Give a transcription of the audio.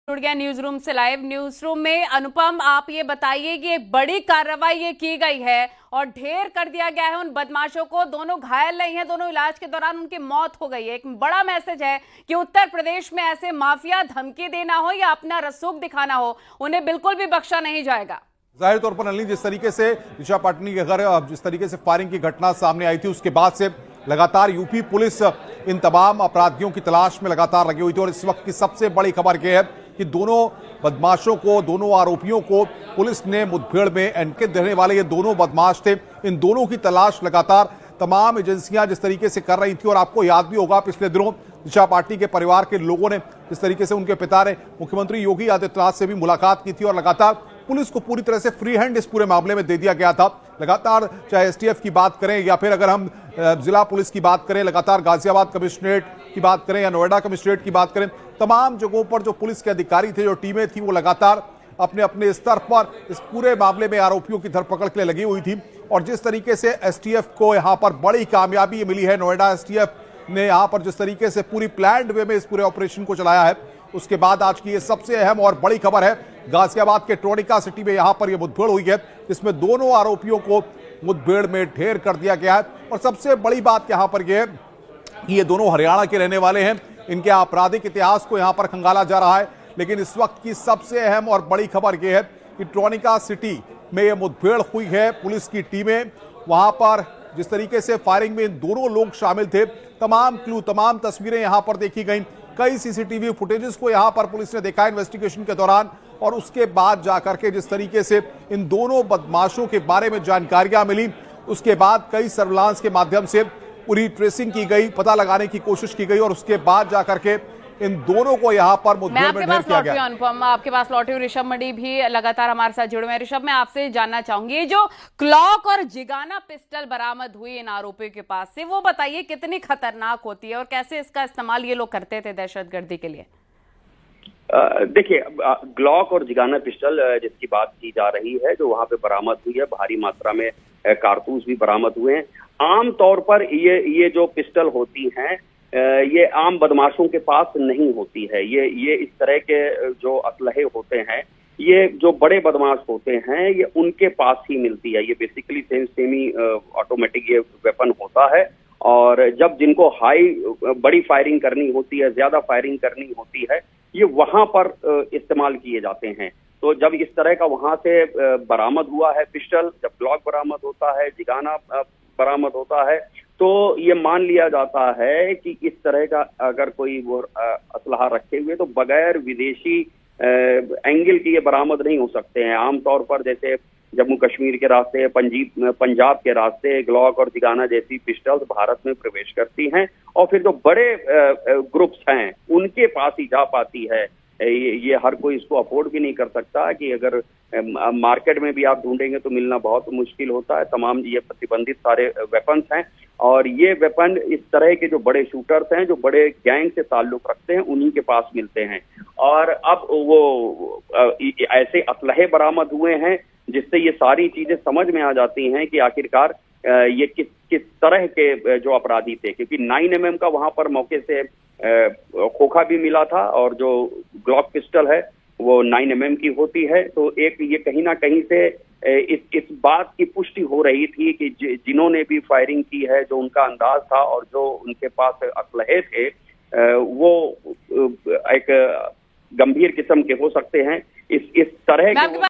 जुड़ गया news room से लाइव। न्यूज रूम में अनुपम, आप ये बताइए कि एक बड़ी कार्रवाई ये की गई है और ढेर कर दिया गया है उन बदमाशों को। दोनों घायल नहीं है, दोनों इलाज के दौरान उनकी मौत हो गई है। एक बड़ा मैसेज है कि उत्तर प्रदेश में ऐसे माफिया धमकी देना हो या अपना रसूख दिखाना हो, उन्हें बिल्कुल भी बख्शा नहीं जाएगा। जाहिर तौर पर नलिनी, जिस तरीके से दिशा पाटनी के घर जिस तरीके से फायरिंग की घटना सामने आई थी, उसके बाद से लगातार यूपी पुलिस इन तमाम अपराधियों की तलाश में लगातार लगी हुई थी। और इस वक्त की सबसे बड़ी खबर यह है कि दोनों बदमाशों को, दोनों आरोपियों को पुलिस ने मुठभेड़ में एंकेट देने वाले ये दोनों बदमाश थे। इन दोनों की तलाश लगातार तमाम एजेंसियां जिस तरीके से कर रही थी। और आपको याद भी होगा, पिछले दिनों दिशा पाटनी के परिवार के लोगों ने जिस तरीके से उनके पिता ने मुख्यमंत्री योगी आदित्यनाथ से भी मुलाकात की थी और लगातार पुलिस को पूरी तरह से फ्री हैंड इस पूरे मामले में दे दिया गया था। लगातार चाहे एसटीएफ की बात करें या फिर अगर हम जिला पुलिस की बात करें, लगातार गाजियाबाद कमिश्नरेट की बात करें या नोएडा कमिश्नरेट की बात करें, तमाम जगहों पर जो पुलिस के अधिकारी थे, जो टीमें थी, वो लगातार अपने अपने स्तर पर इस पूरे मामले में आरोपियों की धरपकड़ के लिए लगी हुई थी। और जिस तरीके से एसटीएफ को यहां पर बड़ी कामयाबी मिली है, नोएडा एसटीएफ ने यहां पर जिस तरीके से पूरी प्लान्ड वे में इस पूरे ऑपरेशन को चलाया है, उसके बाद आज की ये सबसे अहम और बड़ी खबर है। गाजियाबाद के ट्रोनिका सिटी में यहां पर यह मुठभेड़ हुई है, जिसमें दोनों आरोपियों को मुठभेड़ में ढेर कर दिया गया है। और सबसे बड़ी बात यहां पर यह है कि ये दोनों हरियाणा के रहने वाले हैं। इनके आपराधिक इतिहास को यहां पर खंगाला जा रहा है। लेकिन इस वक्त की सबसे अहम और बड़ी खबर यह है कि ट्रोनिका सिटी में यह मुठभेड़ हुई है। पुलिस की टीमें वहां पर जिस तरीके से फायरिंग में इन दोनों लोग शामिल थे, तमाम क्लू, तमाम तस्वीरें यहां पर देखी गई। कई सीसीटीवी फुटेजेस को यहां पर पुलिस ने देखा इन्वेस्टिगेशन के दौरान। और उसके बाद जाकर के जिस तरीके से इन दोनों बदमाशों के बारे में जानकारियां मिली, उसके बाद कई सर्विलांस के माध्यम से पूरी ट्रेसिंग की गई, पता लगाने की कोशिश की गई और उसके बाद जाकर के इन दोनों को यहां पर मुठभेड़ में ढेर किया गया। अनुपम, आपके पास लौटी हूं। ऋषभ मणि भी लगातार हमारे साथ जुड़े हुए हैं। ऋषभ, मैं आपसे जानना चाहूंगी, ये जो क्लॉक और जिगाना पिस्टल बरामद हुई इन आरोपियों के पास से, वो बताइए कितनी खतरनाक होती है और कैसे इसका इस्तेमाल ये लोग करते थे दहशतगर्दी के लिए? देखिए, ग्लॉक और जिगाना पिस्टल जिसकी बात की जा रही है, जो वहां पे बरामद हुई है, भारी मात्रा में कारतूस भी बरामद हुए हैं। आम तौर पर ये जो पिस्टल होती हैं, ये आम बदमाशों के पास नहीं होती है। ये इस तरह के जो असलहे होते हैं, ये जो बड़े बदमाश होते हैं, ये उनके पास ही मिलती है। ये बेसिकली सेमी ऑटोमेटिक ये वेपन होता है। और जब जिनको बड़ी फायरिंग करनी होती है, ज्यादा फायरिंग करनी होती है, ये वहां पर इस्तेमाल किए जाते हैं। तो जब इस तरह का वहां से बरामद हुआ है पिस्टल, जब ग्लॉक बरामद होता है, जिगाना बरामद होता है, तो ये मान लिया जाता है कि इस तरह का अगर कोई वो असलहा रखे हुए, तो बगैर विदेशी एंगल की ये बरामद नहीं हो सकते हैं। आमतौर पर जैसे जम्मू कश्मीर के रास्ते, पंजाब के रास्ते ग्लॉक और जिगाना जैसी पिस्टल्स भारत में प्रवेश करती हैं और फिर जो बड़े ग्रुप्स हैं उनके पास ही जा पाती है। ये हर कोई इसको अफोर्ड भी नहीं कर सकता कि अगर मार्केट में भी आप ढूंढेंगे तो मिलना बहुत मुश्किल होता है। तमाम ये प्रतिबंधित सारे वेपन्स हैं और ये वेपन इस तरह के जो बड़े शूटर्स हैं, जो बड़े गैंग से ताल्लुक रखते हैं, उन्हीं के पास मिलते हैं। और अब वो ऐसे असलहे बरामद हुए हैं जिससे ये सारी चीजें समझ में आ जाती हैं कि आखिरकार ये किस तरह के जो अपराधी थे। क्योंकि 9mm का वहां पर मौके से खोखा भी मिला था और जो ग्लॉक पिस्टल है वो 9mm की होती है। तो एक ये कहीं ना कहीं से इस बात की पुष्टि हो रही थी कि जिन्होंने भी फायरिंग की है, जो उनका अंदाज था और जो उनके पास असलहे थे, वो एक गंभीर किस्म के हो सकते हैं। इस तरह के